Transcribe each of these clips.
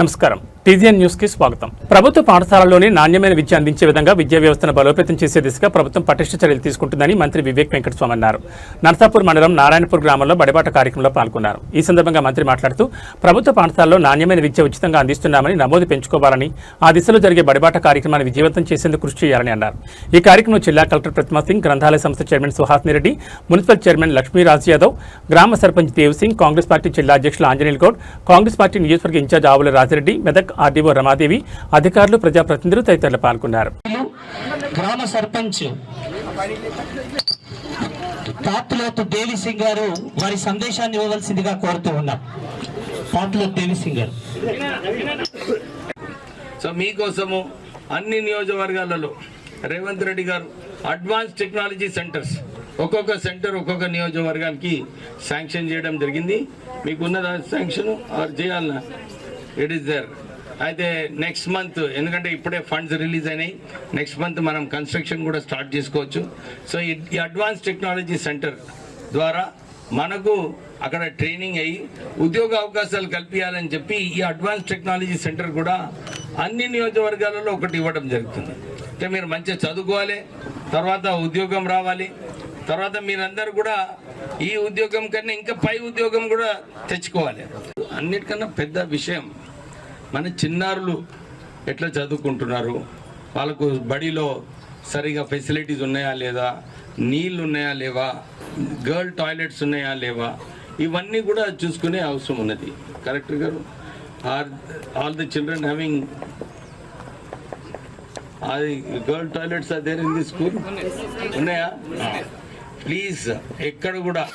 నమస్కారం TGN news కి స్వాగతం. ప్రభుత్వ పాఠశాలల్లోనే నాణ్యమైన విద్య అందించే విధంగా విద్యా వ్యవస్థను బలోపేతం చేసే దిశగా ప్రభుత్వం పటిష్ట చర్యలు తీసుకుంటుందని మంత్రి వివేక్ వెంకటస్వామి అన్నారు. నర్సాపూర్ మండలం నారాయణపూర్ గ్రామంలో బడిబాట కార్యక్రమంలో పాల్గొన్నారు. ఈ సందర్భంగా మంత్రి మాట్లాడుతూ ప్రభుత్వ పాఠశాలలో నాణ్యమైన విద్య ఉచితంగా అందిస్తున్నామని నమోదు పెంచుకోవాలని, ఆ దిశలో జరిగే బడిబాట కార్యక్రమాన్ని విజయవంతం చేసేందుకు కృషి చేయాలని అన్నారు. ఈ కార్యక్రమంలో జిల్లా కలెక్టర్ ప్రతిమా సింగ్, గ్రంథాలయ సంస్థ chairman Suhasini Reddy, municipal chairman Lakshmi Raj Yadav, గ్రామ సర్పంచ్ దేవ్ సింగ్, కాంగ్రెస్ పార్టీ జిల్లా అధ్యక్షులు ఆంజనేయులు గౌడ్, కాంగ్రెస్ పార్టీ నియోజకవర్గ ఇన్ఛార్జ్ ఆవుల రాజిరెడ్డి, మెదక్ ఆర్డీఓ రమాదేవి, అధికారులు, ప్రజాప్రతినిధులు తదితరులు పాల్గొన్నారు. గ్రామ సర్పంచ్ పాతులోతు దేవి సింగ్ గారు వారి సందేశాన్ని ఇవ్వవలసిందిగా కోరుతూ ఉన్నాం. పాతులోతు దేవి సింగ్ గారు. సో మీకోసము అన్ని నియోజకవర్గాలలో రేవంత్ రెడ్డి గారు అడ్వాన్స్ టెక్నాలజీ సెంటర్స్ ఒక్కొక్క సెంటర్ ఒక్కొక్క నియోజకవర్గానికి శాంక్షన్ చేయడం జరిగింది. మీకున్నదా శాంక్షన్ ఆర్ చేయాలన్నా? It is there. అయితే నెక్స్ట్ మంత్, ఎందుకంటే ఇప్పుడే ఫండ్స్ రిలీజ్ అయినాయి, నెక్స్ట్ మంత్ మనం కన్స్ట్రక్షన్ కూడా స్టార్ట్ చేసుకోవచ్చు. సో ఈ అడ్వాన్స్ టెక్నాలజీ సెంటర్ ద్వారా మనకు అక్కడ ట్రైనింగ్ అయ్యి ఉద్యోగ అవకాశాలు కల్పించాలని చెప్పి ఈ అడ్వాన్స్ టెక్నాలజీ సెంటర్ కూడా అన్ని నియోజకవర్గాలలో ఒకటి ఇవ్వడం జరుగుతుంది. అంటే మీరు మంచిగా చదువుకోవాలి, తర్వాత ఉద్యోగం రావాలి, తర్వాత మీరందరూ కూడా ఈ ఉద్యోగం కన్నా ఇంకా పై ఉద్యోగం కూడా తెచ్చుకోవాలి. అన్నిటికన్నా పెద్ద విషయం మన చిన్నారులు ఎట్లా చదువుకుంటున్నారు, వాళ్ళకు బడిలో సరిగా ఫెసిలిటీస్ ఉన్నాయా లేదా, నీళ్ళు ఉన్నాయా లేవా, గర్ల్ టాయిలెట్స్ ఉన్నాయా లేవా, ఇవన్నీ కూడా చూసుకునే అవసరం ఉన్నది. కలెక్టర్ గారు, all the children having girl toilets are there in the school ఉన్నాయా? ప్లీజ్ ఎక్కడ కూడా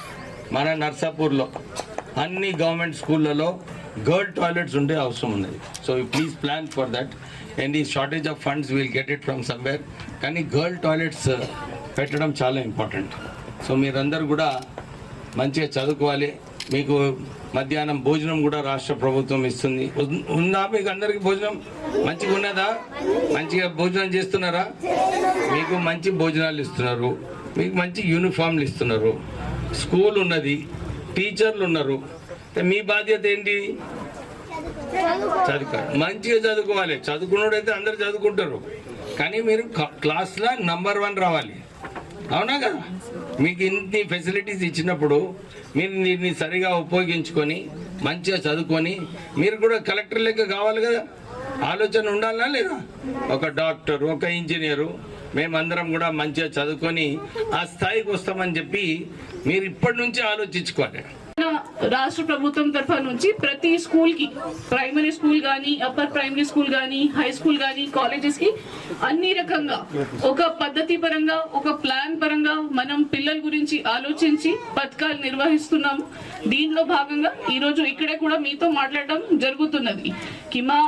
మన నర్సాపూర్లో అన్ని గవర్నమెంట్ స్కూళ్ళలో గర్ల్ టాయిలెట్స్ ఉండే అవసరం ఉన్నది. So please plan for that. And ఈ shortage of funds will get it from somewhere. కానీ గర్ల్ టాయిలెట్స్ పెట్టడం చాలా ఇంపార్టెంట్. సో మీరందరూ కూడా మంచిగా చదువుకోవాలి. మీకు మధ్యాహ్నం భోజనం కూడా రాష్ట్ర ప్రభుత్వం ఇస్తుంది. ఉందా మీకు అందరికీ భోజనం? మంచిగా ఉన్నదా? మంచిగా భోజనం చేస్తున్నారా? మీకు మంచి భోజనాలు ఇస్తున్నారు, మీకు మంచి యూనిఫామ్లు ఇస్తున్నారు, స్కూల్ ఉన్నది, టీచర్లు ఉన్నారు. మీ బాధ్యత ఏంటి? చదువుకోవాలి, మంచిగా చదువుకోవాలి. చదువుకున్నోడైతే అందరు చదువుకుంటారు, కానీ మీరు క్లాస్లో నంబర్ 1 రావాలి. అవునా కదా? మీకు ఇన్ని ఫెసిలిటీస్ ఇచ్చినప్పుడు మీరు దీన్ని సరిగా ఉపయోగించుకొని మంచిగా చదువుకొని మీరు కూడా కలెక్టర్ లెక్క కావాలి కదా. ఆలోచన ఉండాలా లేదా? ఒక డాక్టర్, ఒక ఇంజనీరు, మేమందరం కూడా మంచిగా చదువుకొని ఆ స్థాయికి వస్తామని చెప్పి మీరు ఇప్పటి నుంచి ఆలోచించుకోవాలి. రాష్ట్ర ప్రభుత్వం తరఫు నుంచి ప్రతి స్కూల్ కి, ప్రైమరీ స్కూల్ గానీ, అప్పర్ ప్రైమరీ స్కూల్ గానీ, హై స్కూల్ గానీ, కాలేజెస్ కి అన్ని రకంగా ఒక పద్ధతి పరంగా, ఒక ప్లాన్ పరంగా మనం పిల్లల గురించి ఆలోచించి పథకాలు నిర్వహిస్తున్నాము. దీనిలో భాగంగా ఈ రోజు ఇక్కడే కూడా మీతో మాట్లాడడం జరుగుతున్నది. మా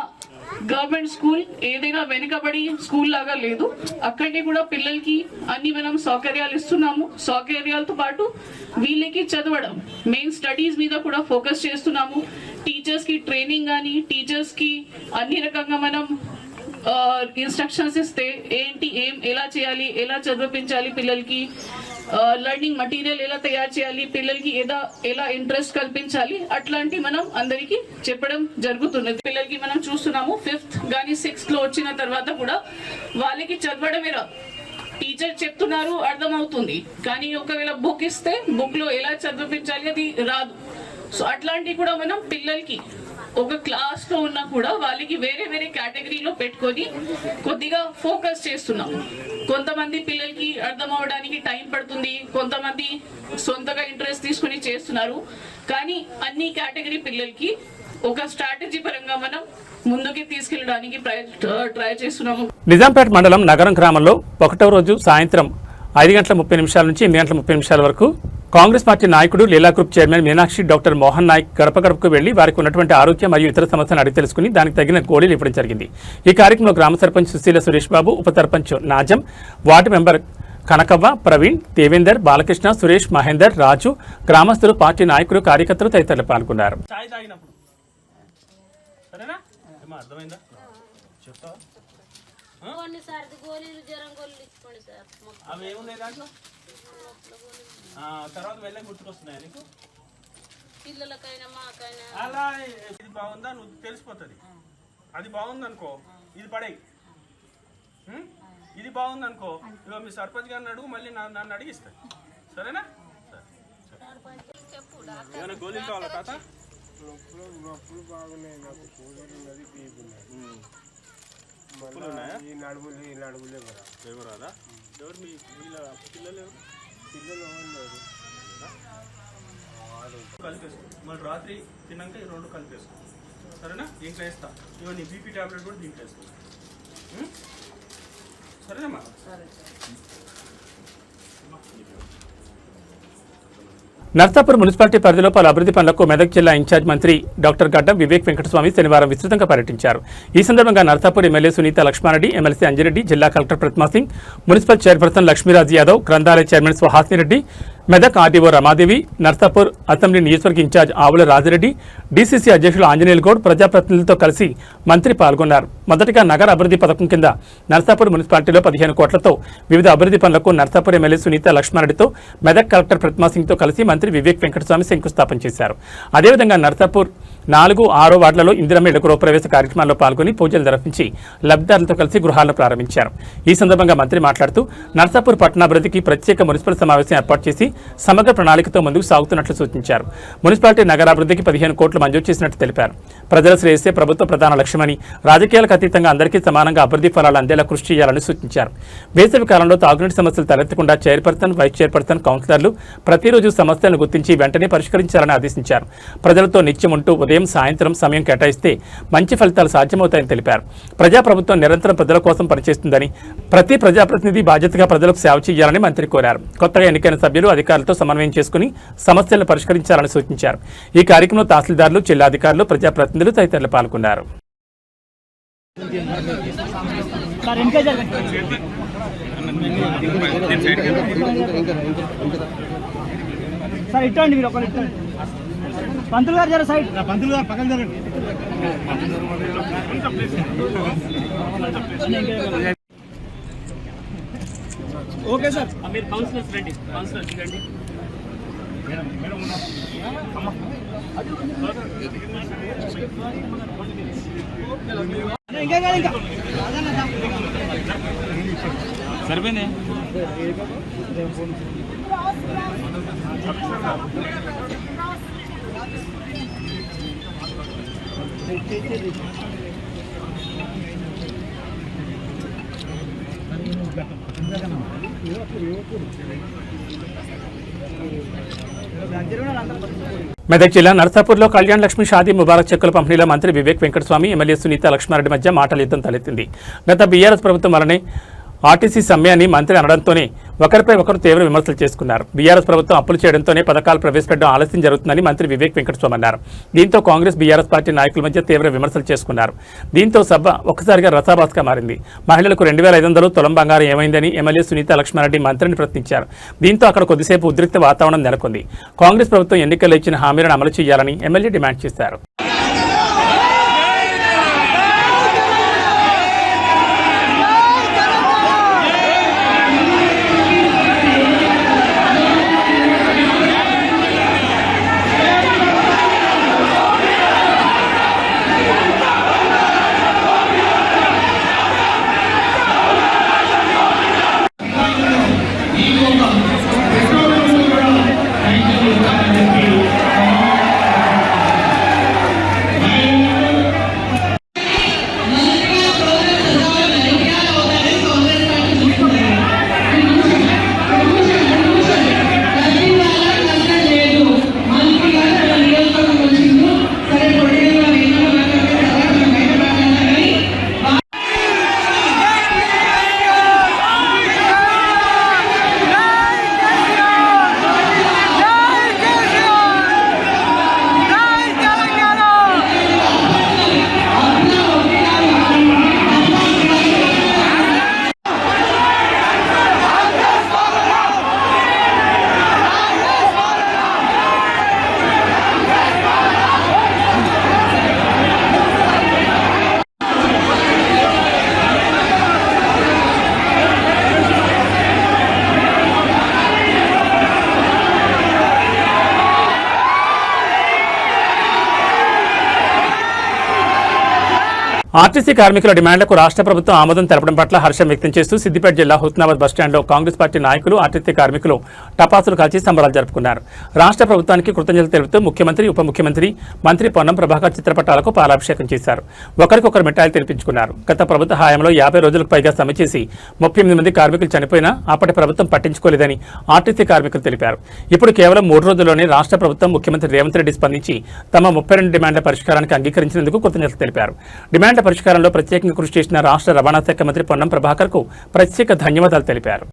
గవర్నమెంట్ స్కూల్ ఏదైనా వెనుకబడి స్కూల్ లాగా లేదు. అక్కడికి కూడా పిల్లలకి అన్ని మనం సౌకర్యాలు ఇస్తున్నాము. సౌకర్యాలతో పాటు వీళ్ళకి చదవడం, మెయిన్ స్టడీస్ మీద కూడా ఫోకస్ చేస్తున్నాము. టీచర్స్ కి ట్రైనింగ్ కానీ, టీచర్స్ కి అన్ని రకంగా మనం ఇన్స్ట్రక్షన్స్ ఇస్తే ఏంటి, ఎలా చేయాలి, ఎలా చదివించాలి, పిల్లలకి లర్నింగ్ మెటీరియల్ ఎలా తయారు చేయాలి, పిల్లలకి ఎలా ఇంట్రెస్ట్ కల్పించాలి, అట్లాంటి మనం అందరికి చెప్పడం జరుగుతున్నది. పిల్లలకి మనం చూస్తున్నాము 5th కానీ 6th లో వచ్చిన తర్వాత కూడా వాళ్ళకి చదవడమే రాదు. టీచర్ చెప్తున్నారు, అర్థమవుతుంది, కానీ ఒకవేళ బుక్ ఇస్తే బుక్ లో ఎలా చదివించాలి అది రాదు. సో అట్లాంటివి కూడా మనం పిల్లలకి ఒక క్లాస్ లో ఉన్నా కూడా వాళ్ళకి వేరే వేరే కేటగిరీలో పెట్టుకొని కొద్దిగా ఫోకస్ చేస్తున్నాం. కొంతమంది పిల్లలకి అర్థం అవడానికి టైం పడుతుంది, కొంతమంది సొంతగా ఇంట్రెస్ట్ తీసుకుని చేస్తున్నారు. కానీ అన్ని కేటగిరీ పిల్లలకి ఒక స్ట్రాటజీ పరంగా మనం ముందుకి తీసుకెళ్ళడానికి ట్రై చేస్తున్నాము. నిజాంపేట మండలం నగరం గ్రామంలో 1వ రోజు సాయంత్రం 5:30 నుంచి 8:30 వరకు కాంగ్రెస్ పార్టీ నాయకుడు Leela group chairman Meenakshi, doctor Mohan Naik గడప గడపకు వెళ్లి వారికి ఉన్నటువంటి ఆరోగ్య మరియు ఇతర సమస్యలను అడిగి తెలుసుకుని దానికి తగిన గోళీలు ఇవ్వడం జరిగింది. ఈ కార్యక్రమంలో గ్రామ సర్పంచ్ సుశీల సురేష్ బాబు, ఉప సర్పంచ్ నాజం, వార్డు మెంబర్ కనకవ్వ, ప్రవీణ్, దేవేందర్, బాలకృష్ణ, సురేష్, మహేందర్, రాజు, గ్రామస్తులు, పార్టీ నాయకులు, కార్యకర్తలు తదితరులు పాల్గొన్నారు. తర్వాత వెళ్ళే గుర్తుకొస్తున్నాయా నీకు? పిల్లలకైనా మాకైనా అలా ఇది బాగుందా నువ్వు తెలిసిపోతుంది. అది బాగుందనుకో ఇది పడేయి, ఇది బాగుందనుకో ఇగో మీ సర్పంచ్ గారిని అడుగు, మళ్ళీ నన్ను అడిగిస్తా. సరేనా? ఏమైనా గోళీలు కావాలా తాత? నొప్పులు బాగున్నాయి, నాకు కూలర్ ఉన్నది, బీపీ ఉన్నది. ఈ నడుములే కదా ఎవరాదా? ఎవరు మీ పిల్లలు? పిల్లలు లేదు. కలిపేసుకో, మళ్ళీ రాత్రి తిన్నాక ఈ రెండు కలిపేసుకో. సరేనా? దీంట్లో వేస్తా. ఇవన్నీ నీ బీపీ టాబ్లెట్ కూడా దీంట్లో వేసుకో. సరేనమ్మా? నర్సాపూర్ మున్సిపాలిటీ పరిధిలో పలు అభివృద్ధి పనులకు మెదక్ జిల్లా ఇన్ఛార్జ్ మంత్రి డాక్టర్ గడ్డం వివేక్ వెంకటస్వామి శనివారం విస్తృతంగా పర్యటించారు. ఈ సందర్భంగా నర్సాపూర్ ఎమ్మెల్యే సునీత లక్ష్మారెడ్డి, ఎమ్మెల్సీ అంజిరెడ్డి, జిల్లా collector Prathima Singh, municipal chairperson Lakshmi Raj Yadav, గ్రంథాలయ chairman Suhasini Reddy, Medak RDO Ramadevi, Narsapur assembly నియోజకవర్గ ఇన్ఛార్జ్ ఆవుల రాజిరెడ్డి, డీసీసీ అధ్యక్షులు ఆంజనేయులు గౌడ్ ప్రజాప్రతినిధులతో కలిసి మంత్రి పాల్గొన్నారు. మొదటిగా నగర అభివృద్ధి పథకం కింద నర్సాపూర్ మున్సిపాలిటీలో 15 కోట్లతో వివిధ అభివృద్ధి పనులకు నర్సాపూర్ ఎమ్మెల్యే సునీత లక్ష్మారెడ్డితో మెదక్ కలెక్టర్ ప్రతిమా సింగ్తో కలిసి మంత్రి వివేక్ వెంకటస్వామి శంకుస్థాపన చేశారు. అదేవిధంగా నర్సాపూర్ 4, 6 వార్డులలో ఇందిరమ్మ ఇళ్ల గృహప్రవేశ కార్యక్రమాల్లో పాల్గొని పూజలు నిర్వహించి లబ్ధిదారులతో కలిసి గృహాలను ప్రారంభించారు. ఈ సందర్భంగా మంత్రి మాట్లాడుతూ నర్సాపూర్ పట్టణాభివృద్ధికి ప్రత్యేక మున్సిపల్ సమావేశం ఏర్పాటు చేసి సమగ్ర ప్రణాళికతో ముందుకు సాగుతున్నట్లు సూచించారు. మున్సిపాలిటీ నగరాభివృద్ధికి 15 కోట్లు మంజూరు చేసినట్టు తెలిపారు. ప్రజల శ్రేయస్సే ప్రభుత్వ ప్రధాన లక్ష్యమని, రాజకీయాలకు అతీతంగా అందరికీ సమానంగా అభివృద్ధి ఫలాలు అందేలా కృషి చేయాలని సూచించారు. వేసవి కాలంలో తాగునీటి సమస్యలు తలెత్తకుండా చైర్పర్సన్, వైస్ చైర్పర్సన్, కౌన్సిలర్లు ప్రతిరోజు సమస్యలను గుర్తించి వెంటనే పరిష్కరించాలని ఆదేశించారు. ప్రజలతో నిత్యం ఉంటూ ఉదయం, సాయంత్రం సమయం కేటాయిస్తే మంచి ఫలితాలు సాధ్యమవుతాయని తెలిపారు. ప్రజాప్రభుత్వం నిరంతరం ప్రజల కోసం పనిచేస్తుందని, ప్రతి ప్రజాప్రతినిధి బాధ్యతగా ప్రజలకు సేవ చేయాలని మంత్రి కోరారు. కొత్తగా ఎన్నికైన సభ్యులు అధికారులతో సమన్వయం చేసుకుని సమస్యలను పరిష్కరించాలని సూచించారు. ఈ కార్యక్రమంలో తహసీల్దార్లు, జిల్లాధికారులు, ప్రజాప్రతినిధులు తదితరులు పాల్గొన్నారు. సార్ ఇట్టండి, మీరు ఒకరు ఇట్టండి. పంతులు గారు జర సైడ్, పంతులు గారు పక్కన జరగండి. ఓకే సార్, మీరు కౌన్సిలర్స్ రండి, కౌన్సిలర్స్ దిగండి. ఇంకా కాదు, ఇంకా సరిపోయింది. మెదక్ జిల్లా నర్సాపూర్లో కళ్యాణ్ లక్ష్మి షాదీ ముబారక్ చెక్కుల పంపిణీలో మంత్రి వివేక్ వెంకటస్వామి, ఎమ్మెల్యే సునీత లక్ష్మారెడ్డి మధ్య మాటల యుద్ధం తలెత్తింది. గత బీఆర్ఎస్ ప్రభుత్వం వల్లనే ఆర్టీసీ సమ్మె అని మంత్రి అనడంతోనే ఒకరిపై ఒకరు తీవ్ర విమర్శలు చేసుకున్నారు. బీఆర్ఎస్ ప్రభుత్వం అప్పులు చేయడంతోనే పథకాలు ప్రవేశపెట్టడం ఆలస్యం జరుగుతుందని మంత్రి వివేక్ వెంకటస్వామి అన్నారు. దీంతో కాంగ్రెస్, బీఆర్ఎస్ పార్టీ నాయకుల మధ్య తీవ్ర విమర్శలు చేసుకున్నారు. దీంతో సభ ఒక్కసారిగా రసాభాస్గా మారింది. మహిళలకు 2500 తులం బంగారం ఏమైందని ఎమ్మెల్యే సునీత లక్ష్మారెడ్డి మంత్రిని ప్రశ్నించారు. దీంతో అక్కడ కొద్దిసేపు ఉద్రిక్త వాతావరణం నెలకొంది. కాంగ్రెస్ ప్రభుత్వం ఎన్నికల్లో ఇచ్చిన హామీలను అమలు చేయాలని ఎమ్మెల్యే డిమాండ్ చేశారు. ఆర్టీసీ కార్మికుల డిమాండ్లకు రాష్ట్ర ప్రభుత్వం ఆమోదం తెలపడం పట్ల హర్షం వ్యక్తం చేస్తూ సిద్దిపేట జిల్లా హుస్నాబాద్ బస్టాండ్లో కాంగ్రెస్ పార్టీ నాయకులు ఆర్టీసీ కార్మికులు టపాసులు కాల్చి సంబరాలు జరుపుకున్నారు. రాష్ట్ర ప్రభుత్వానికి కృతజ్ఞతలు తెలుపుతూ ముఖ్యమంత్రి, ఉప ముఖ్యమంత్రి, మంత్రి పొన్నం ప్రభాకర్ చిత్రపటాలకు పాలాభిషేకం చేశారు. ఒకరికొకరు మిఠాయిలు తినిపించుకున్నారు. గత ప్రభుత్వ హయాంలో 50 రోజులకు పైగా సమ్మె చేసి 38 మంది కార్మికులు చనిపోయినా అప్పటి ప్రభుత్వం పట్టించుకోలేదని ఆర్టీసీ కార్మికులు తెలిపారు. ఇప్పుడు కేవలం 3 రోజుల్లోనే రాష్ట్ర ప్రభుత్వం ముఖ్యమంత్రి రేవంత్ రెడ్డి స్పందించి తమ 32 డిమాండ్ల పరిష్కారానికి అంగీకరించినందుకు కృతజ్ఞతలు తెలిపారు. డిమాండ్ల పరిష్కారంలో ప్రత్యేకంగా కృషి చేసిన రాష్ట్ర రవాణా శాఖ మంత్రి పొన్నం ప్రభాకర్ కు ప్రత్యేక ధన్యవాదాలు తెలిపారు.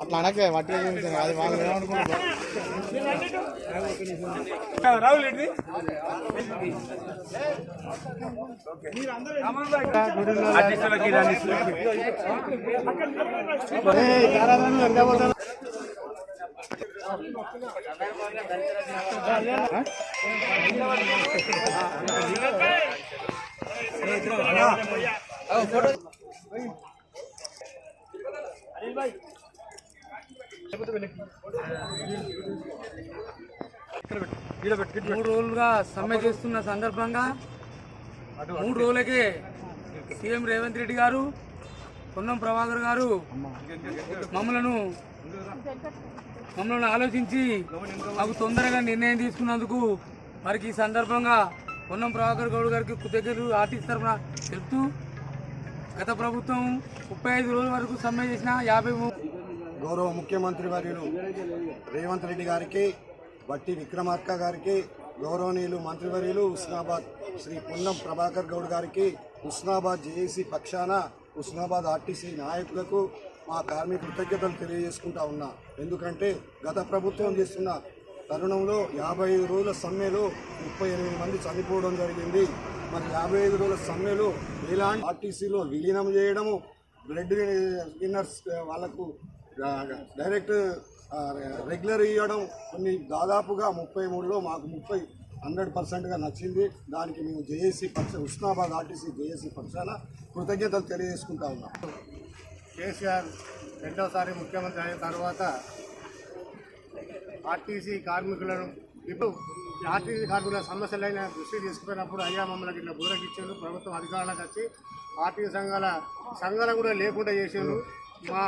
అట్లా అనకే మట్టి అది వాళ్ళు ఏమనుకుంటున్నారు. రాహుల్ రెడ్డి మూడు రోజులుగా సమ్మె చేస్తున్న సందర్భంగా 3 రోజులకే సీఎం రేవంత్ రెడ్డి గారు, పొన్నం ప్రభాకర్ గారు మమ్మల్ని ఆలోచించి మాకు తొందరగా నిర్ణయం తీసుకున్నందుకు వారికి ఈ సందర్భంగా పొన్నం ప్రభాకర్ గౌడ్ గారికి కృతజ్ఞతలు ఆర్టీసీ తరఫున తెలుపుతూ, గత ప్రభుత్వం 35 రోజుల వరకు సమ్మె చేసిన 50 గౌరవ ముఖ్యమంత్రి వర్యులు రేవంత్ రెడ్డి గారికి, బట్టి విక్రమార్క గారికి, గౌరవనీయులు మంత్రివర్యులు హుస్నాబాద్ శ్రీ పొన్నం ప్రభాకర్ గౌడ్ గారికి, హుస్నాబాద్ జేఏసీ పక్షాన హుస్నాబాద్ ఆర్టీసీ నాయకులకు మా కార్మిక కృతజ్ఞతలు తెలియజేసుకుంటా ఉన్నా. ఎందుకంటే గత ప్రభుత్వం చేస్తున్న తరుణంలో 55 రోజుల సమ్మెలో 38 మంది చనిపోవడం జరిగింది. మరి 55 రోజుల సమ్మెలో ఇలాంటి ఆర్టీసీలో విలీనం చేయడము, బ్లడ్ విన్నర్స్ వాళ్ళకు డైరెక్ట్ రెగ్యులర్ ఇవ్వడం, కొన్ని దాదాపుగా 33లో మాకు 100%గా నచ్చింది. దానికి మేము జేఏసీ హుస్నాబాద్ ఆర్టీసీ జేఏసీ పక్షాన కృతజ్ఞతలు తెలియజేసుకుంటా ఉన్నాం. కేసీఆర్ రెండోసారి ముఖ్యమంత్రి అయిన తర్వాత ఆర్టీసీ కార్మికులను ఇప్పుడు ఆర్టీసీ కార్మికుల సమస్యలైన దృష్టి తీసుకుపోయినప్పుడు అయ్యా మమ్మల్ని ఇట్లా బూరకిచ్చారు, ప్రభుత్వం అధికారులకు వచ్చి ఆర్టీసీ సంఘాలు కూడా లేకుండా చేసారు. మా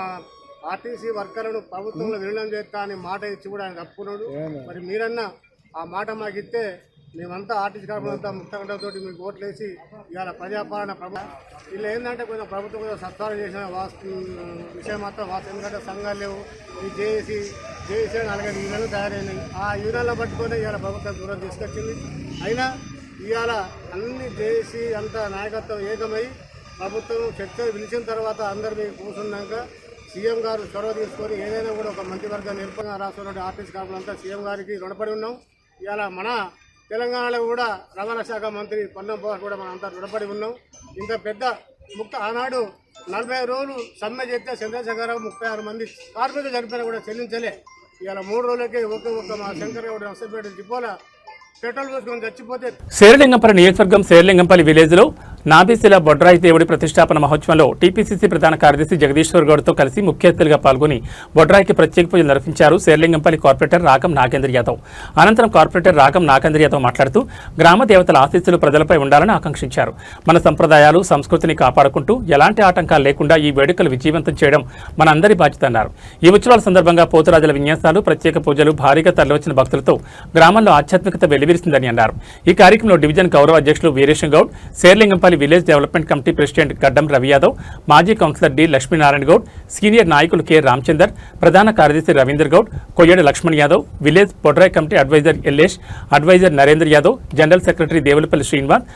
ఆర్టీసీ వర్కర్లను ప్రభుత్వంలో విలీనం చేస్తా అని మాట ఇచ్చి కూడా ఆయన తప్పుకున్నాడు. మరి మీరన్నా ఆ మాట మాకు ఇస్తే మేమంతా ఆర్టీసీ కార్మికులంతా ముక్తకంఠంతో మీకు ఓట్లు వేసి ఇవాళ ప్రజాపాలన ఇలా ఏంటంటే కొంచెం ప్రభుత్వం కొంచెం సత్కారం చేసిన విషయం మాత్రం వాస్తవం. ఎందుకంటే సంఘాలు లేవు, ఈ జేఏసీ 4-5 యూనియన్లు తయారైనాయి. ఆ యూనియన్లు పట్టుకొని ఇవాళ ప్రభుత్వం దూరం తీసుకొచ్చింది. అయినా ఇవాళ అన్ని జేఏసీ అంతా నాయకత్వం ఏకమై ప్రభుత్వం చర్చలు పిలిచిన తర్వాత అందరు మీకు కూర్చున్నాక సీఎం గారు చొరవ తీసుకొని ఏదైనా కూడా ఒక మంత్రివర్గాన్ని ఏర్పడిన రాష్ట్రంలో ఆర్టీసీ కార్మికులంతా సీఎం గారికి రుణపడి ఉన్నాం. ఇవాళ మన తెలంగాణలో కూడా రవాణా శాఖ మంత్రి పొన్నం ప్రభాకర్ కూడా మనం అంతా రుణపడి ఉన్నాం. ఇంత పెద్ద ఆనాడు 40 రోజులు సమ్మె చేస్తే చంద్రశేఖరరావు 36 మంది కార్మికులు చనిపోయినా కూడా చెల్లించలే. ఇవాళ 3 రోజులకే ఒక్క మా శంకరరావు నర్సంపేట డిపోల పెట్రోల్ పోసుకొని చచ్చిపోతే శేర్లింగంపల్లి నియోజకవర్గం శేర్లింగంపల్లి విలేజ్ లో నాబీసీల బొడ్రాయి దేవుడి ప్రతిష్టాపన మహోత్సవంలో టీపీసీసీ ప్రధాన కార్యదర్శి జగదీశ్వర్ గౌడ్తో కలిసి ముఖ్య అతిథులుగా పాల్గొని బొడ్రాయికి ప్రత్యేక పూజలు నిర్వహించారు శేర్లింగంపల్లి కార్పొరేటర్ రాగం నాగేంద్ర యాదవ్. అనంతరం కార్పొరేటర్ రాగం నాగేంద్ర యాదవ్ మాట్లాడుతూ గ్రామ దేవతల ఆశీస్సులు ప్రజలపై ఉండాలని ఆకాంక్షించారు. మన సంప్రదాయాలు సంస్కృతిని కాపాడుకుంటూ ఎలాంటి ఆటంకాలు లేకుండా ఈ వేడుకలు విజయవంతం చేయడం మనందరి బాధ్యత అన్నారు. ఈ ఉత్సవాల సందర్భంగా పోతురాజుల విన్యాసాలు, ప్రత్యేక పూజలు, భారీగా తరలివచ్చిన భక్తులతో గ్రామంలో ఆధ్యాత్మికత వెల్లివిరిసిందని అన్నారు. ఈ కార్యక్రమంలో డివిజన్ గౌరవ అధ్యక్షులు Veeresham Goud, Serilingampally village development committee president Gaddam Ravi Yadav, మాజీ councillor D Lakshminarayana Goud, senior నాయకులు కె రామచందర్, ప్రధాన కార్యదర్శి రవీందర్ గౌడ్, కొయ్యడ లక్ష్మణ్ యాదవ్, విలేజ్ బొడ్రాయి committee advisor Yellesh, advisor Narendra Yadav, general secretary Devulapalli Srinivas,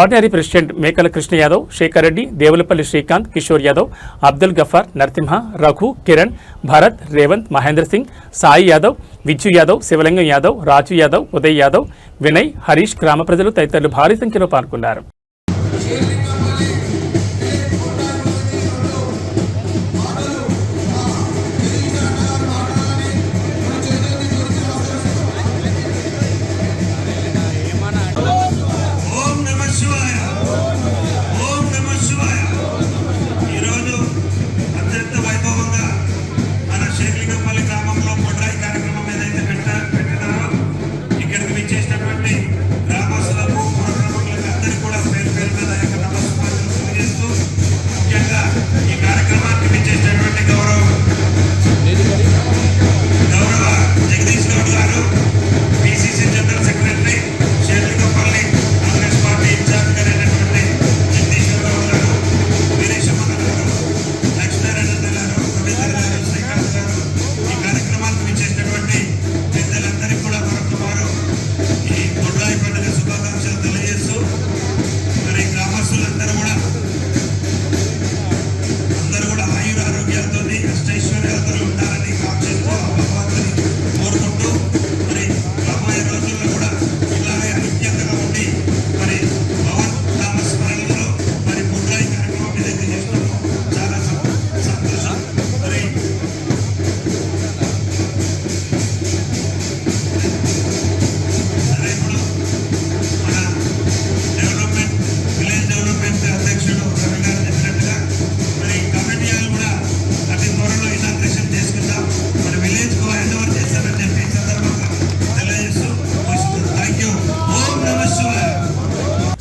ordinary president Mekala Krishna Yadav, Shekhar Reddy, Devulapalli Srikanth, Kishore Yadav, Abdul Ghaffar, Narasimha, Raghu, Kiran, Bharat, Revanth, Mahindra Singh, Sai Yadav, Vijju Yadav, శివలింగం యాదవ్, రాజు యాదవ్, ఉదయ్ యాదవ్, వినయ్, హరీష్, గ్రామ ప్రజలు తదితరులు భారీ సంఖ్యలో పాల్గొన్నారు.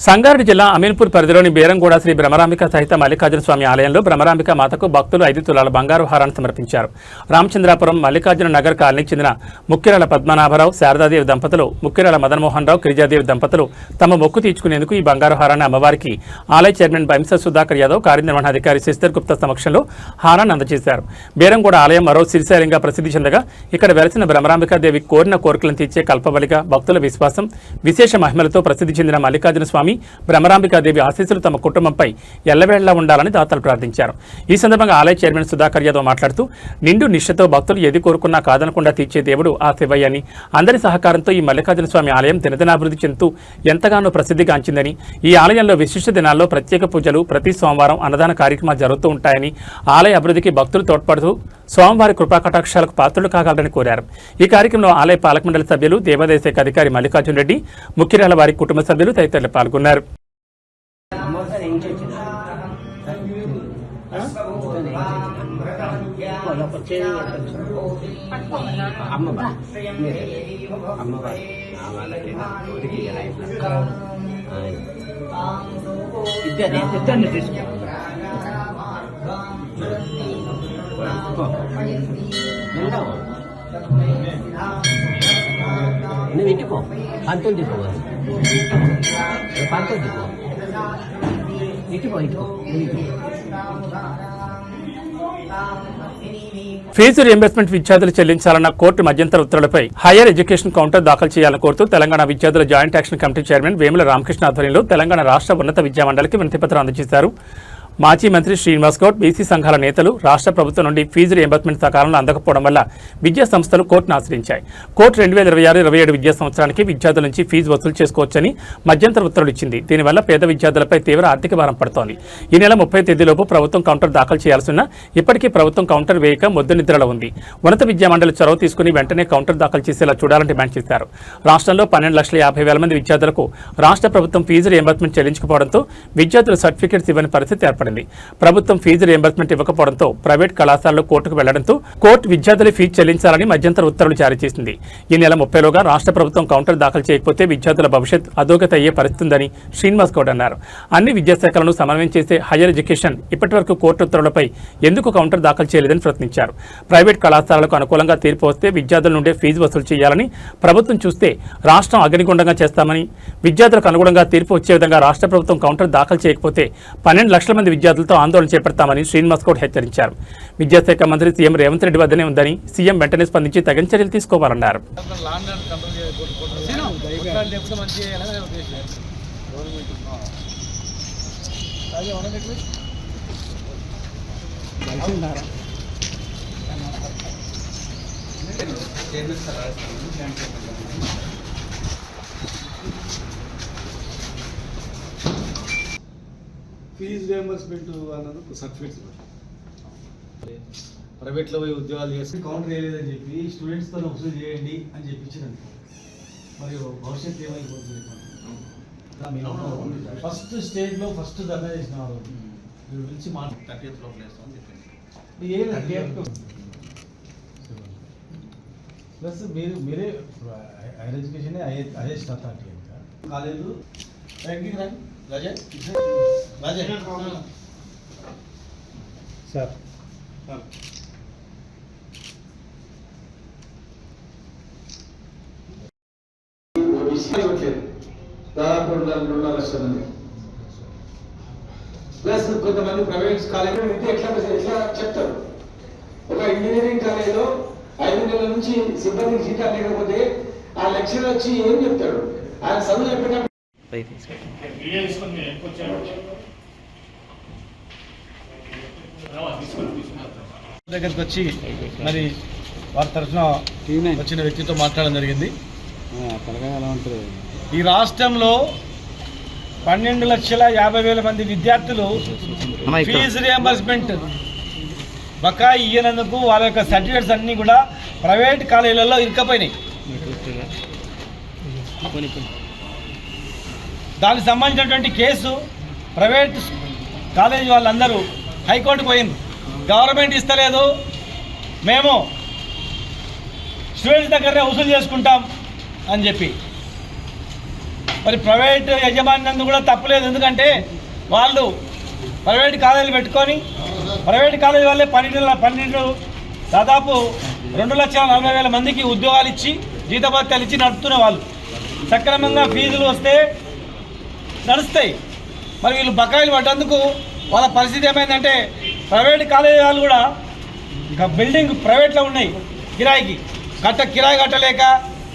సంగారెడ్డి జిల్లా అమీన్పూర్ పరిధిలోని బేరంగూడ శ్రీ బ్రహ్మరాంబిక సహిత మల్లికార్జున స్వామి ఆలయంలో బ్రహ్మరాంబిక మాతకు భక్తులు 5 తులాల బంగారు హారాన్ని సమర్పించారు. రామచంద్రాపురం మల్లికార్జున నగర్ కాలనీకి చెందిన ముక్కిరాల పద్మనాభరావు, శారదాదేవి దంపతులు, ముక్కిరాల మదన్మోహన్ రావు, గిరిజాదేవి దంపతులు తమ మొక్కు తీర్చుకునేందుకు ఈ బంగారు హారాన్ని అమ్మవారికి ఆలయ చైర్మన్ బైంస సుధాకర్ యాదవ్, కార్యనిర్వహణాధికారి శశిధర్ గుప్తా సమక్షంలో హారాన్ని అందజేశారు. బేరంగూడ ఆలయం మరో శ్రీశైలంగా ప్రసిద్ధి చెందగా ఇక్కడ వెలసిన బ్రహ్మరాంబికాదేవి కోరిన కోరికలను తీర్చే కల్పబలిగా భక్తుల విశ్వాసం, విశేష మహిమలతో ప్రసిద్ధి చెందిన మల్లికార్జున స్వామి బ్రహ్మరాంబికాదేవి ఆశీస్సులు తమ కుటుంబంపై ఎల్లవేళ్లా ఉండాలని దాతలు ప్రార్థించారు. ఈ సందర్భంగా ఆలయ చైర్మన్ సుధాకర్ యాదవ్ మాట్లాడుతూ నిండు నిష్ఠతో భక్తులు ఏది కోరుకున్నా కాదనకుండా తీర్చే దేవుడు ఆ శివయ్య అని, అందరి సహకారంతో ఈ మల్లికార్జున స్వామి ఆలయం దినదినాభివృద్ధి చెందుతూ ఎంతగానో ప్రసిద్ధిగాంచిందని, ఈ ఆలయంలో విశిష్ట దినాల్లో ప్రత్యేక పూజలు, ప్రతి సోమవారం అన్నదాన కార్యక్రమాలు జరుగుతూ ఉంటాయని, ఆలయ అభివృద్ధికి భక్తులు తోడ్పడుతూ స్వామివారి కృపా కటాక్షాలకు పాత్రలు కాగలరని కోరారు. ఈ కార్యక్రమంలో ఆలయ పాలక మండలి సభ్యులు, దేవాదాయ శాఖ అధికారి మల్లికార్జున రెడ్డి, ముఖ్యరాల వారి కుటుంబ సభ్యులు తదితరులు పాల్గొన్నారు. నువ్వు ఇంటికో పంతులు దిక్కోవాలి, పంతులు దిక్కో ఇటుకో ఫీజు రీయింబర్స్మెంట్ విద్యార్థులు చెల్లించాలన్న కోర్టు మధ్యంతర ఉత్తర్వులపై హైయర్ ఎడ్యుకేషన్ కౌంటర్ దాఖలు చేయాలని కోరుతూ తెలంగాణ విద్యార్థుల joint action committee chairman Vemula Ramakrishna ఆధ్వర్యంలో తెలంగాణ రాష్ట్ర ఉన్నత విద్యామండలికి వినతిపత్రం అందజేశారు. మాజీ మంత్రి శ్రీనివాస్ గౌడ్ బీసీ సంఘాల నేతలు రాష్ట్ర ప్రభుత్వం నుండి ఫీజు రియంబర్స్మెంట్ సకాలంలో అందకపోవడం వల్ల విద్యా సంస్థలు కోర్టును ఆశ్రయించాయి. కోర్టు 2026-27 విద్యా సంవత్సరానికి విద్యార్థుల నుంచి ఫీజు వసూలు చేసుకోవచ్చని మధ్యంతర ఉత్తర్వులు ఇచ్చింది. దీనివల్ల పేద విద్యార్థులపై తీవ్ర ఆర్థిక భారం పడుతోంది. ఈ నెల 30 తేదీలోపు ప్రభుత్వం కౌంటర్ దాఖలు చేయాల్సిన ఇప్పటికీ ప్రభుత్వం కౌంటర్ వేయక మొద్దు నిద్రలో ఉంది. ఉన్నత విద్యా మండలి చొరవ తీసుకుని వెంటనే కౌంటర్ దాఖలు చేసేలా చూడాలని డిమాండ్ చేశారు. రాష్ట్రంలో 12,50,000 మంది విద్యార్థులకు రాష్ట్ర ప్రభుత్వం ఫీజు రియంబర్స్మెంట్ చెల్లించకపోవడంతో విద్యార్థులు సర్టిఫికెట్స్ ఇవ్వని పరిస్థితి ఏర్పడింది. ప్రభుత్వం ఫీజు రియంబర్స్మెంట్ ఇవ్వకపోవడంతో ప్రైవేట్ కళాశాలలు కోర్టుకు వెళ్లడంతో కోర్టు విద్యార్థులు ఫీజు చెల్లించాలని మధ్యంతర ఉత్తర్వులు జారీ చేసింది. ఈ నెల 30లోగా రాష్ట్ర ప్రభుత్వం కౌంటర్ దాఖలు చేయకపోతే విద్యార్థుల భవిష్యత్ అధోగతి అయ్యే పరిస్థితి ఉందని శ్రీనివాస్ గౌడ్ అన్నారు. అన్ని విద్యాశాఖలను సమన్వయం చేసే హైయర్ ఎడ్యుకేషన్ ఇప్పటివరకు కోర్టు ఉత్తర్వులపై ఎందుకు కౌంటర్ దాఖలు చేయలేదని ప్రశ్నించారు. ప్రైవేట్ కళాశాలలకు అనుకూలంగా తీర్పు వస్తే విద్యార్థుల నుండే ఫీజు వసూలు చేయాలని ప్రభుత్వం చూస్తే రాష్ట్రం అగ్నిగుండంగా చేస్తామని, విద్యార్థులకు అనుగుణంగా తీర్పు వచ్చే విధంగా రాష్ట్ర ప్రభుత్వం కౌంటర్ దాఖలు చేయకపోతే 12 లక్షల మంది విద్యార్థులతో ఆందోళన చేపడతామని శ్రీనివాస్ గౌడ్ హెచ్చరించారు. విద్యాశాఖ మంత్రి సీఎం రేవంత్ రెడ్డి వద్దనే ఉందని, సీఎం వెంటనే స్పందించి తగిన చర్యలు తీసుకోవాలన్నారు. ఫీజు రియంబర్స్మెంట్ అన్నది సర్టిఫికేట్స్ ప్రైవేట్లో పోయి ఉద్యోగాలు చేసి కౌంటర్ వేయలేదని చెప్పి స్టూడెంట్స్తో వసూలు చేయండి అని చెప్పించినందుకు మరి భవిష్యత్తు ఏమైపోతుంది? ఫస్ట్ స్టేజ్లో ఫస్ట్ ధర్నా చేసిన వారు మీరు పిలిచి మాట 30th లోపల వేస్తామని చెప్పింది. ప్లస్ మీరే హైయర్ ఎడ్యుకేషన్ హైయెస్ట్ అథారిటీ కాలేజీలు ర్యాంకింగ్ రాజన్ సార్ దాదాపు 2.5 లక్షల మంది ప్లస్ కొంతమంది ప్రైవేట్ కాలేజీలో ఎట్లా చెప్తారు. ఒక ఇంజనీరింగ్ కాలేజీలో 5 నెలల నుంచి సిబ్బందికి జీతాలు లేకపోతే ఆ లెక్చరర్ వచ్చి ఏం చెప్తాడు? ఆయన చదువు చెప్పినప్పుడు దగ్గరికి వచ్చి మరి వారి తరఫున వచ్చిన వ్యక్తితో మాట్లాడడం జరిగింది. ఈ రాష్ట్రంలో 12,50,000 మంది విద్యార్థులు ఫీజు రియంబర్స్మెంట్ బకాయి ఇయ్యనందుకు వాళ్ళ యొక్క సర్టిఫికేట్స్ అన్నీ కూడా ప్రైవేట్ కాలేజీలలో ఇరుక్కపోయినాయి. దానికి సంబంధించినటువంటి కేసు ప్రైవేట్ కాలేజీ వాళ్ళందరూ హైకోర్టుకు పోయింది. గవర్నమెంట్ ఇస్తలేదు, మేము స్టూడెంట్స్ దగ్గరనే వసూలు చేసుకుంటాం అని చెప్పి. మరి ప్రైవేట్ యజమాన్యందు కూడా తప్పులేదు, ఎందుకంటే వాళ్ళు ప్రైవేట్ కాలేజీలు పెట్టుకొని ప్రైవేట్ కాలేజీ వాళ్ళే 12 దాదాపు 2,40,000 మందికి ఉద్యోగాలు ఇచ్చి జీతభత్యాలు ఇచ్చి నడుపుతున్న వాళ్ళు. సక్రమంగా ఫీజులు వస్తే నడుస్తాయి. మరి వీళ్ళు బకాయిలు పడ్డందుకు వాళ్ళ పరిస్థితి ఏమైందంటే ప్రైవేట్ కాలేజీ వాళ్ళు కూడా ఇంకా బిల్డింగ్ ప్రైవేట్లో ఉన్నాయి, కిరాయికి కిరాయి కట్టలేక,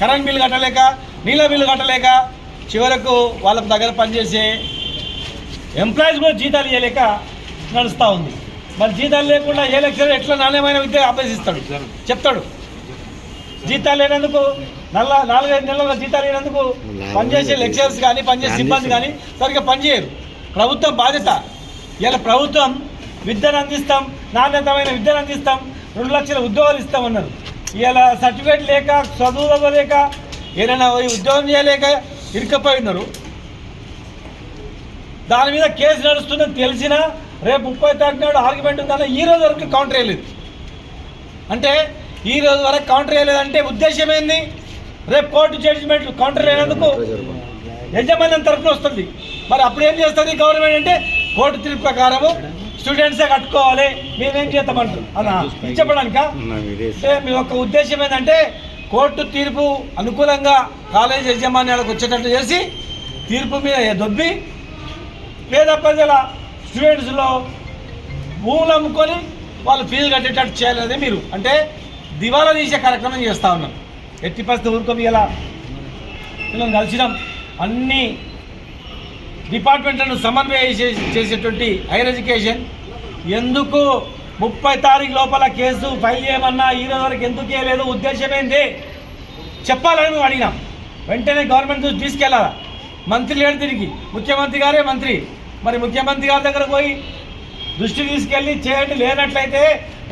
కరెంట్ బిల్లు కట్టలేక, నీళ్ళ బిల్లు కట్టలేక చివరకు వాళ్ళ దగ్గర పనిచేసే ఎంప్లాయీస్ కూడా జీతాలు ఇవ్వలేక నడుస్తూ ఉంది. మరి జీతాలు లేకుండా ఏ లెక్చరర్ ఎట్లా నాణ్యమైన విద్య అభ్యసిస్తాడు చెప్తాడు? జీతాలు లేనందుకు 4-5 నెలల జీతాలు లేనందుకు పనిచేసే లెక్చరర్స్ కానీ పనిచేసే సిబ్బంది కానీ సరిగ్గా పనిచేయరు. ప్రభుత్వం బాధ్యత. ఇలా ప్రభుత్వం విద్యను అందిస్తాం, నాణ్యతమైన విద్యను అందిస్తాం, 2 లక్షల ఉద్యోగాలు ఇస్తామన్నారు. ఇలా సర్టిఫికేట్ లేక, చదువు లేక, ఏదైనా ఉద్యోగం చేయలేక ఇరుక్కపోయి ఉన్నారు. దాని మీద కేసు నడుస్తుందని తెలిసినా రేపు 30 తారీఖు నాడు ఆర్గ్యుమెంట్ ఉందన్న ఈ రోజు వరకు కౌంటర్ వేయలేదు. అంటే ఈ రోజు వరకు కౌంటర్ వేయలేదంటే ఉద్దేశం ఏంది? రేపు కోర్టు జడ్జిమెంట్ కౌంటర్ వేయనందుకు యజమాన్యం తరఫున వస్తుంది. మరి అప్పుడు ఏం చేస్తుంది గవర్నమెంట్ అంటే కోర్టు తీర్పు ప్రకారము స్టూడెంట్సే కట్టుకోవాలి, మేమేం చేస్తామంటారు అలా చెప్పడానిక? మీ యొక్క ఉద్దేశం ఏంటంటే కోర్టు తీర్పు అనుకూలంగా కాలేజ్ యజమాన్యాలకు వచ్చేటట్టు చేసి తీర్పు మీద దొబ్బి పేద ప్రజల స్టూడెంట్స్లో భూములు అమ్ముకొని వాళ్ళు ఫీజు కట్టేటట్టు చేయాలనేది మీరు అంటే దివాలా తీసే కార్యక్రమం చేస్తూ ఉన్నాం. ఎట్టి పరిస్థితి ఊరుకోమి ఇలా పిల్లలు కలిసినాం, అన్ని డిపార్ట్మెంట్లను సమన్వయం చేసేటువంటి హైయర్ ఎడ్యుకేషన్ ఎందుకు 30 తారీఖు లోపల కేసు ఫైల్ చేయమన్నా ఈ రోజు వరకు ఎందుకు చేయలేదు, ఉద్దేశం ఏంది చెప్పాలని మేము అడిగినాం. వెంటనే గవర్నమెంట్ దృష్టి తీసుకెళ్ళాలా. మంత్రి లేడు దీనికి, ముఖ్యమంత్రి గారే మంత్రి. మరి ముఖ్యమంత్రి గారి దగ్గర పోయి దృష్టి తీసుకెళ్ళి చేయండి, లేనట్లయితే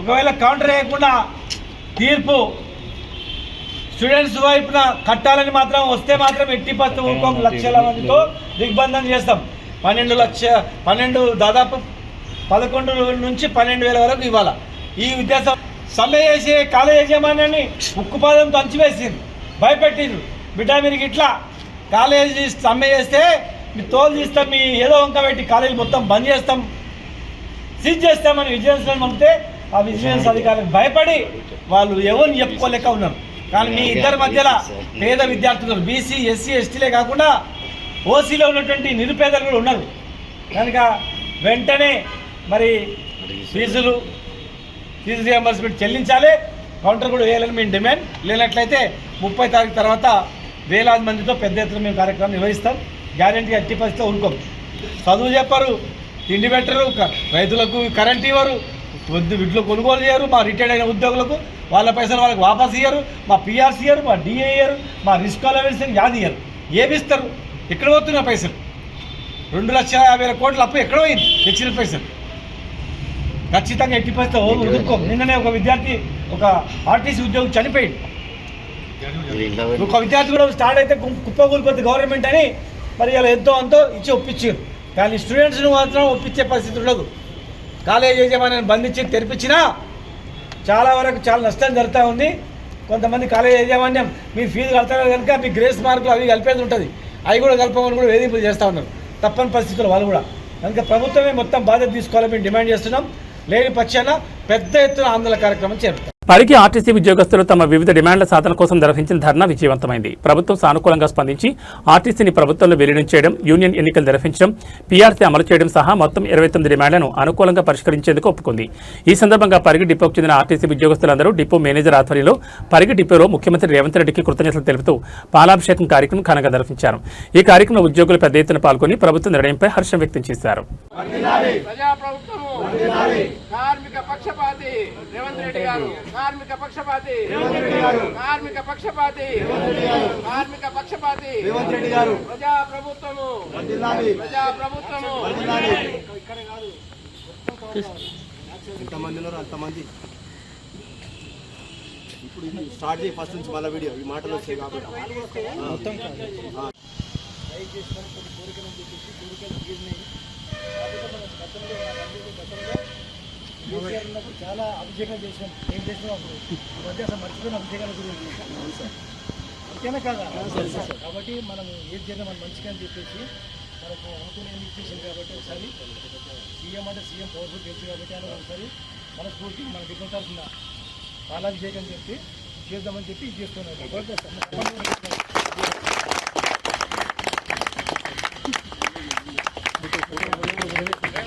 ఒకవేళ కౌంటర్ వేయకుండా తీర్పు స్టూడెంట్స్ వైపున కట్టాలని మాత్రం వస్తే మాత్రం ఎట్టి పత్తు ఊరుకోం లక్షల మందితో దిగ్బంధం చేస్తాం. 12 దాదాపు 11 నుంచి 12,000 వరకు ఇవ్వాలి. ఈ ఉద్దేశం సమ్మె చేసి కాలేజ్ యజమాన్యాన్ని ఉక్కుపాదంతో అంచివేసింది, భయపెట్టిండ్రు. బిడ్డ మీరు ఇట్లా కాలేజీ సమ్మె చేస్తే మీ తోలు తీస్తాం, మీ ఏదో వంక పెట్టి కాలేజీ మొత్తం బంద్ చేస్తాం, సీజ్ చేస్తామని విజిలెన్స్ పంపితే ఆ విజిలెన్స్ అధికారులకు భయపడి వాళ్ళు ఎవరిని చెప్పుకోలేక ఉన్నారు. కానీ మీ ఇద్దరి మధ్యలో పేద విద్యార్థులు బీసీ ఎస్సీ ఎస్టీలే కాకుండా ఓసీలో ఉన్నటువంటి నిరుపేదలు కూడా ఉన్నారు. కనుక వెంటనే మరి ఫీజు రియంబర్స్మెంట్ చెల్లించాలి, కౌంటర్ కూడా వేయాలని మేము డిమాండ్. లేనట్లయితే 30 తారీఖు తర్వాత వేలాది మందితో పెద్ద ఎత్తున మేము కార్యక్రమం నిర్వహిస్తాం. గ్యారెంటీ ఎట్టి పరిస్థితిలో ఊరుకోం. చదువు చెప్పరు, తిండి పెట్టరు, రైతులకు కరెంట్ ఇవ్వరు, వీటిలో కొనుగోలు చేయరు, మా రిటైర్డ్ అయిన ఉద్యోగులకు వాళ్ళ పైసలు వాళ్ళకి వాపసు ఇయ్యరు, మా పిఆర్సీ ఇయ్యరు, మా డిఏ ఇయ్యరు, మా రిస్క్ అలవెన్స్ యాది ఇయ్యరు. ఏమిస్తారు? ఎక్కడ పోతున్న పైసలు? 2,50,000 కోట్ల అప్పు ఎక్కడ పోయింది తెచ్చిన పైసలు? ఖచ్చితంగా ఎట్టి పరిస్థితిలో వదులుకోం. నిన్ననే ఒక విద్యార్థి, ఒక ఆర్టీసీ ఉద్యోగి చనిపోయింది. ఒక విద్యార్థి కూడా స్టార్ట్ అయితే కుప్పకూలిపోతుంది గవర్నమెంట్ అని మరి ఇలా ఎంతో అంతో ఇచ్చి ఒప్పించారు. కానీ స్టూడెంట్స్ను మాత్రం ఒప్పించే పరిస్థితి ఉండదు. కాలేజ్ యజమాన్యాన్ని బంధించి తెరిపించినా చాలా వరకు చాలా నష్టం జరుగుతూ ఉంది. కొంతమంది కాలేజ్ యాజమాన్యం మీ ఫీజు కడతారు కనుక మీ గ్రేస్ మార్కులు అవి కలిపేది ఉంటుంది, అవి కూడా కలపమని కూడా వేధింపులు చేస్తూ ఉన్నారు. తప్పని పరిస్థితులు వాళ్ళు కూడా. కనుక ప్రభుత్వమే మొత్తం బాధ్యత తీసుకోవాలని మేము డిమాండ్ చేస్తున్నాం. లేని పక్షాన పెద్ద ఎత్తున ఆందోళన కార్యక్రమం చేపడతాం. పరిగి ఆర్టీసీ ఉద్యోగస్తులు తమ వివిధ డిమాండ్ల సాధన కోసం నిర్వహించిన ధర్నా విజయవంతమైంది. ప్రభుత్వం సానుకూలంగా స్పందించి ఆర్టీసీని ప్రభుత్వంలో విలీనం చేయడం, యూనియన్ ఎన్నికలు నిర్వహించడం, పీఆర్సీ అమలు చేయడం సహా మొత్తం 29 డిమాండ్లను అనుకూలంగా పరిష్కరించేందుకు ఒప్పుకుంది. ఈ సందర్భంగా పరిగి డిపోకు చెందిన ఆర్టీసీ ఉద్యోగస్తులందరూ డిపో మేనేజర్ ఆధ్వర్యంలో పరిగి డిపోలో ముఖ్యమంత్రి రేవంత్ రెడ్డికి కృతజ్ఞతలు తెలుపుతూ పాలాభిషేకం కార్యక్రమం ఘనంగా నిర్వహించారు. ఈ కార్యక్రమంలో ఉద్యోగులు పెద్ద ఎత్తున పాల్గొని ప్రభుత్వ నిర్ణయంపై హర్షం వ్యక్తం చేశారు. కార్మిక పక్షపాతి రేవంత్ రెడ్డి గారు, కార్మిక పక్షపాతి కార్మిక పక్షపాతి కార్మిక పక్షపాతి రేవంత్ రెడ్డి గారు, ప్రజా ప్రభుత్వము ప్రజా ప్రభుత్వము. ఇక్కడ కాదు ఎంతమందిలో అంతమంది. ఇప్పుడు ఇది స్టార్ట్ చేయి ఫస్ట్ నుంచి మళ్ళీ వీడియో ఈ మాటలు వచ్చాయి కాబట్టి మొత్తం చాలా అభిషేకాలు చేసినాం. ఏం చేసినాం అప్పుడు ఈ మధ్య అసలు మర్చిపోయిన అభిషేకాల గురించి అంతేనా కాదా? కాబట్టి మనం ఏది చేద్దాం మన మంచిగా అని చెప్పేసి మనకు అనుకునే చేసింది. కాబట్టి ఒకసారి సీఎం అంటే సీఎం పవర్ఫుల్ తెలుసు కాబట్టి ఆయన ఒకసారి మనస్ఫూర్తి మన దిగుతాల్సిన పాలాభిషేకం చెప్పి చేద్దామని చెప్పి ఇది చేస్తున్నాం.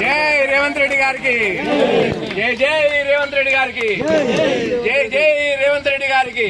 జై రేవంత్ రెడ్డి గారికి, జై జై రేవంత్ రెడ్డి గారికి, జై జై రేవంత్ రెడ్డి గారికి.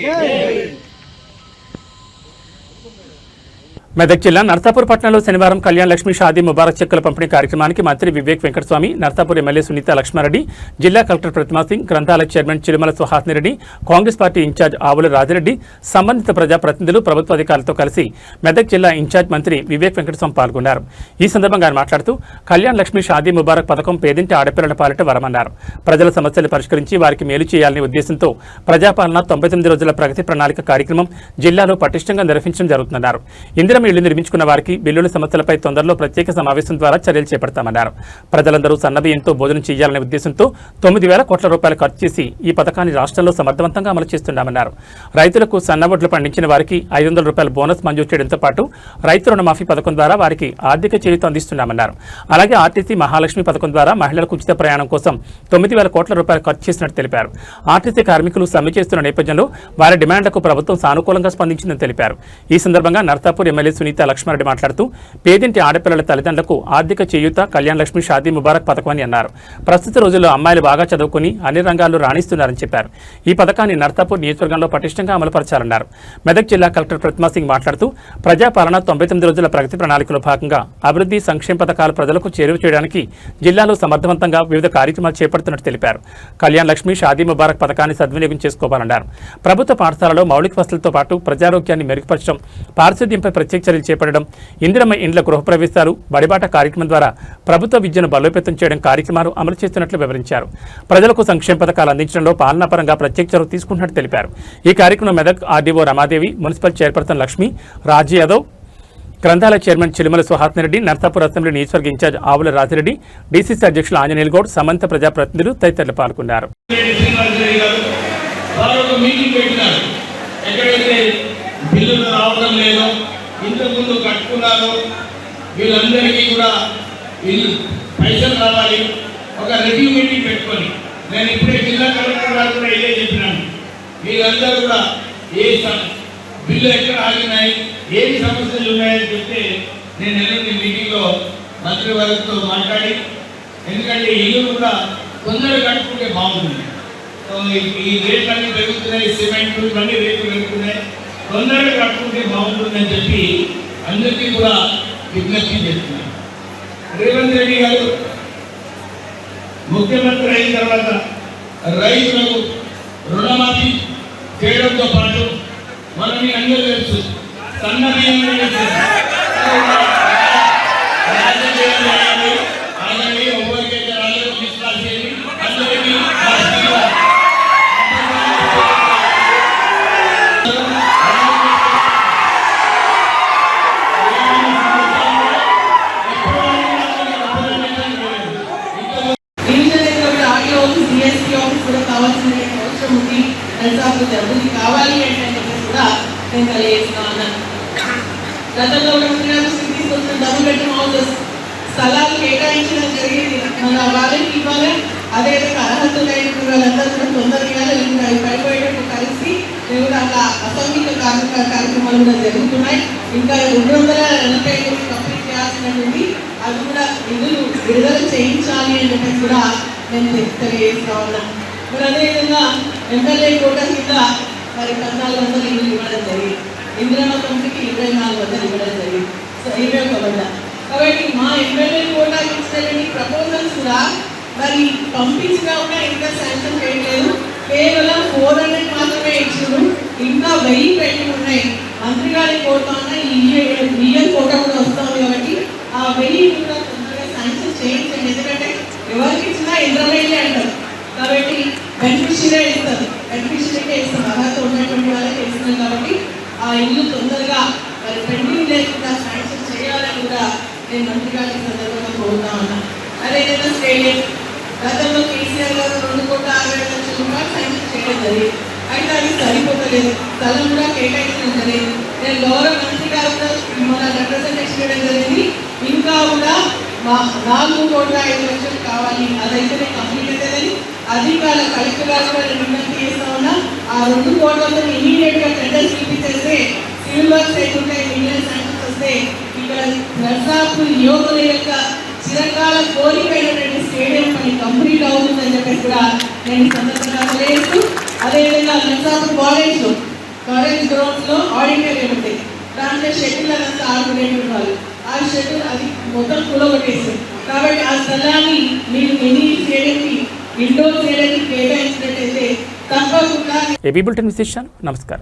మెదక్ జిల్లా నర్సాపూర్ పట్టణంలో శనివారం కళ్యాణ్ లక్ష్మి షాదీ ముబారక్ చెక్కుల పంపిణీ కార్యక్రమానికి మంత్రి వివేక్ వెంకటస్వామి, నర్సాపూర్ ఎమ్మెల్యే సునీత లక్ష్మారెడ్డి, జిల్లా కలెక్టర్ ప్రతిమా సింగ్, గ్రంథాలయ chairman Chirumala Suhasini Reddy, Congress party incharge Avula Raji Reddy, సంబంధిత ప్రజాప్రతినిధులు, ప్రభుత్వ అధికారులతో కలిసి మెదక్ జిల్లా ఇన్ఛార్జ్ మంత్రి వివేక్ వెంకటస్వామి పాల్గొన్నారు. ఈ సందర్భంగా ఆయన మాట్లాడుతూ కళ్యాణ్ లక్ష్మి షాదీ ముబారక్ పథకం పేదింటి ఆడపిల్లల పాలిట వరమన్నారు. ప్రజల సమస్యలు పరిష్కరించి వారికి మేలు చేయాలనే ఉద్దేశంతో ప్రజాపాలన 99 రోజుల ప్రగతి ప్రణాళిక కార్యక్రమం జిల్లాలో పటిష్టంగా నిర్వహించడం జరుగుతుందన్నారు. ఇందిరమ్మ ఇళ్లు నిర్మించుకున్న వారికి బిల్లుల సమస్యలపై తొందరలో ప్రత్యేక సమావేశం ద్వారా చర్యలు చేపడతామన్నారు. ప్రజలందరూ సన్నబియ్యంతో భోజనం చేయాలనే ఉద్దేశంతో 9,000 కోట్ల రూపాయలు ఖర్చు చేసి ఈ పథకాన్ని రాష్ట్రంలో సమర్థవంతంగా అమలు చేస్తున్నామన్నారు. రైతులకు సన్నవడ్లు పండించిన వారికి 500 రూపాయల బోనస్ మంజూరు చేయడంతో పాటు రైతు రుణమాఫీ పథకం ద్వారా వారికి ఆర్థిక చేయూత అందిస్తున్నామన్నారు. అలాగే ఆర్టీసీ మహాలక్ష్మి పథకం ద్వారా మహిళలకు ఉచిత ప్రయాణం కోసం 9,000 కోట్ల రూపాయలు ఖర్చు చేసినట్టు తెలిపారు. ఆర్టీసీ కార్మికులు సమ్మె చేస్తున్న నేపథ్యంలో వారి డిమాండ్లకు ప్రభుత్వం సానుకూలంగా స్పందించిందని తెలిపారు. ఈ సందర్భంగా నర్సాపూర్ ఎమ్మెల్యే సునీత లక్ష్మారెడ్డి మాట్లాడుతూ పేదింటి ఆడపిల్లల తల్లిదండ్రులకు ఆర్థిక చేయూత కళ్యాణ్ లక్ష్మి షాదీ ముబారక్ పథకం అని అన్నారు. ప్రస్తుత రోజుల్లో అమ్మాయిలు బాగా చదువుకుని అన్ని రంగాల్లో రాణిస్తున్నారని చెప్పారు. ఈ పథకాన్ని నర్సాపూర్ నియోజకవర్గంలో పటిష్టంగా అమలుపరచాలన్నారు. మెదక్ జిల్లా కలెక్టర్ ప్రతిమా సింగ్ మాట్లాడుతూ ప్రజాపాలన 99 రోజుల ప్రగతి ప్రణాళికలో భాగంగా అభివృద్ధి సంక్షేమ పథకాలు ప్రజలకు చేరువ చేయడానికి జిల్లాలో సమర్థవంతంగా వివిధ కార్యక్రమాలు చేపడుతున్నట్టు తెలిపారు. కళ్యాణ్ లక్ష్మి షాదీ ముబారక్ పథకాన్ని సద్వినియోగం చేసుకోవాలన్నారు. ప్రభుత్వ పాఠశాలలో మౌలిక వసతులతో పాటు ప్రజారోగ్యాన్ని మెరుగుపరచడం, పారిశుద్ధ్యంపై ప్రత్యేక చర్యలు చేపట్టడం, ఇందిరమ్మ ఇండ్ల గృహప్రవేశాలు, బడిబాట కార్యక్రమం ద్వారా ప్రభుత్వ విద్యను బలోపేతం చేయడం కార్యక్రమాలు అమలు చేస్తున్నట్లు వివరించారు. ప్రజలకు సంక్షేమ పథకాలు అందించడంలో పాలనాపరంగా ప్రత్యేక చొరవ తీసుకుంటున్నట్టు తెలిపారు. ఈ కార్యక్రమం Medak RDO Ramadevi, municipal chairperson Lakshmi, Raji Yadav, గ్రంథాలయ చైర్మన్ చిలుమల సుహాస్నిరెడ్డి, నర్సాపూర్ అసెంబ్లీ నియోజకవర్గ ఇన్ఛార్జ్ ఆవుల రాజిరెడ్డి, డీసీసీ అధ్యక్షులు ఆంజనేయులు గౌడ్, సమంత ప్రజాప్రతినిధులు తదితరులు పాల్గొన్నారు. ఎక్కడైతే బిల్లులు రావడం లేదో, ఇంతకుముందు కట్టుకున్నారో వీళ్ళందరికీ కూడా వీళ్ళు పైసలు రావాలి. ఒక రివ్యూ మీటింగ్ పెట్టుకొని, నేను ఇప్పుడే జిల్లా కలెక్టర్ గారు కూడా ఇదే చెప్పినాను, వీళ్ళందరూ కూడా ఏ బిల్లు ఎక్కడ ఆగినాయి, ఏమి సమస్యలు ఉన్నాయని చెప్తే నేను ఎల్లుండి మీటింగ్లో మంత్రివర్గంతో మాట్లాడి, ఎందుకంటే ఇల్లు కూడా తొందరగా కట్టుకుంటే బాగుంటుంది. ఈ రేట్లన్నీ పెరుగుతున్నాయి, సిమెంట్ ఇవన్నీ రేట్లు పెరుగుతున్నాయి, తొందరగా కట్టుకుంటే బాగుంటుందని చెప్పి అందరికీ కూడా విజ్ఞప్తి చేస్తున్నారు. రేవంత్ రెడ్డి గారు ముఖ్యమంత్రి అయిన తర్వాత రైతులకు రుణమాఫీ చేయడంతో పాటు మనం మీ అందరూ తెలుసు సన్న బియ్యం ఎవరికైతే రాలేదు తీసుకురాసేది అందరికీ అభివృద్ధి కావాలి అంటే కూడా నేను తెలియజేస్తా ఉన్నాను. గతంలో కూడా తీసుకొచ్చిన డబుల్ బెడ్రూమ్ హౌసెస్ స్థలాలు కేటాయించడం జరిగింది. మన వాళ్ళకి ఇవ్వాలి, అదేవిధంగా అర్హత లేని వాళ్ళందరూ కూడా తొందరగా అవి పడిపోయేటట్టు కలిసి కూడా అలా అసంఘిక కార్యక్రమాలు కూడా జరుగుతున్నాయి. ఇంకా 240 కంప్లీట్ చేయాల్సినటువంటి అది కూడా నిధులు విడుదల చేయించాలి అని చెప్పి కూడా నేను తెలియజేస్తా ఉన్నాను. మరి అదేవిధంగా ఎమ్మెల్యే కోటా కింద మరి 1400 ఇల్లు ఇవ్వడం జరిగింది. ఇందిరమ్మ కంపెనీకి 2400 ఇవ్వడం జరిగింది. సో 21 కాబట్టి మా ఎమ్మెల్యే కోటా ఇచ్చినటువంటి ప్రపోజల్స్ కూడా మరి పంపించినా కూడా ఇంకా శాంక్షన్ చేయలేదు. కేవలం 400 మాత్రమే ఇచ్చారు. ఇంకా 1000 పెట్టి ఉన్నాయి. మంత్రి గారి కోటా ఈ కోటా కూడా వస్తుంది కాబట్టి ఆ 1000 కూడా తొందరగా శాంక్షన్ చేయించండి. ఎందుకంటే ఎవరికి ఇచ్చినా ఇంద్రమైలే అంటారు కాబట్టి బెనిఫిషియరీ ఇస్తారు, బెనిఫిషియరీకే ఇస్తాం, అర్హత ఉన్నటువంటి వాళ్ళకి ఇస్తున్నాం. కాబట్టి ఆ ఇల్లు తొందరగా మరి పెండింగ్ లేకుండా శాంక్షన్ చేయాలని కూడా నేను మంత్రి గారి సందర్భంగా కోరుతా ఉన్నాను. అదేవిధంగా స్టేడియం గతంలో కేసీఆర్ గారు 2,60,00,000 రూపాయలు శాంక్షన్ చేయడం జరిగింది. అయితే అది సరిపోతలేదు, స్థలం కూడా కేటాయించడం జరిగింది. నేను గౌరవ మంత్రి గారు కూడా మన రిప్రజెంటేషన్ చేయడం జరిగింది. ఇంకా కూడా 4,05,00,000 కావాలి, అదైతే కంప్లీట్ అవుతుందని అధికార కలెక్టర్ గారు కూడా విజ్ఞప్తి చేస్తా ఉన్నా. ఆ 2 కోట్లతో ఇమీడియట్ గా టెండర్స్ చూపించేస్తే సివిల్ వర్క్స్ లేకుంటే మిలియన్ శాంక్షన్స్ వస్తే ఇక్కడ నర్సాపూర్ యువకుల యొక్క చిరకాల కోరికైనటువంటి స్టేడియం పని కంప్లీట్ అవుతుందని చెప్పేసి కూడా నేను సందర్భంగా తెలియజేస్తూ, అదేవిధంగా నర్సాపూర్ కాలేజ్ గ్రౌండ్స్ లో ఆడిటోరియం ఉంటుంది. దాంట్లో షెడ్యూల్ అదంతా ఆడుకునేటువంటి వాళ్ళు ఆ షెడ్యూల్ అది మొత్తం కూలగొట్టేస్తుంది. కాబట్టి ఆ స్థలాన్ని మీరు మినీ స్టేడియంకి ఇండోర్ స్టేడియంకి కేటాయించినట్టయితే తప్పకుండా. ఏబీ బులెటిన్ విశేషాలు. నమస్కారం.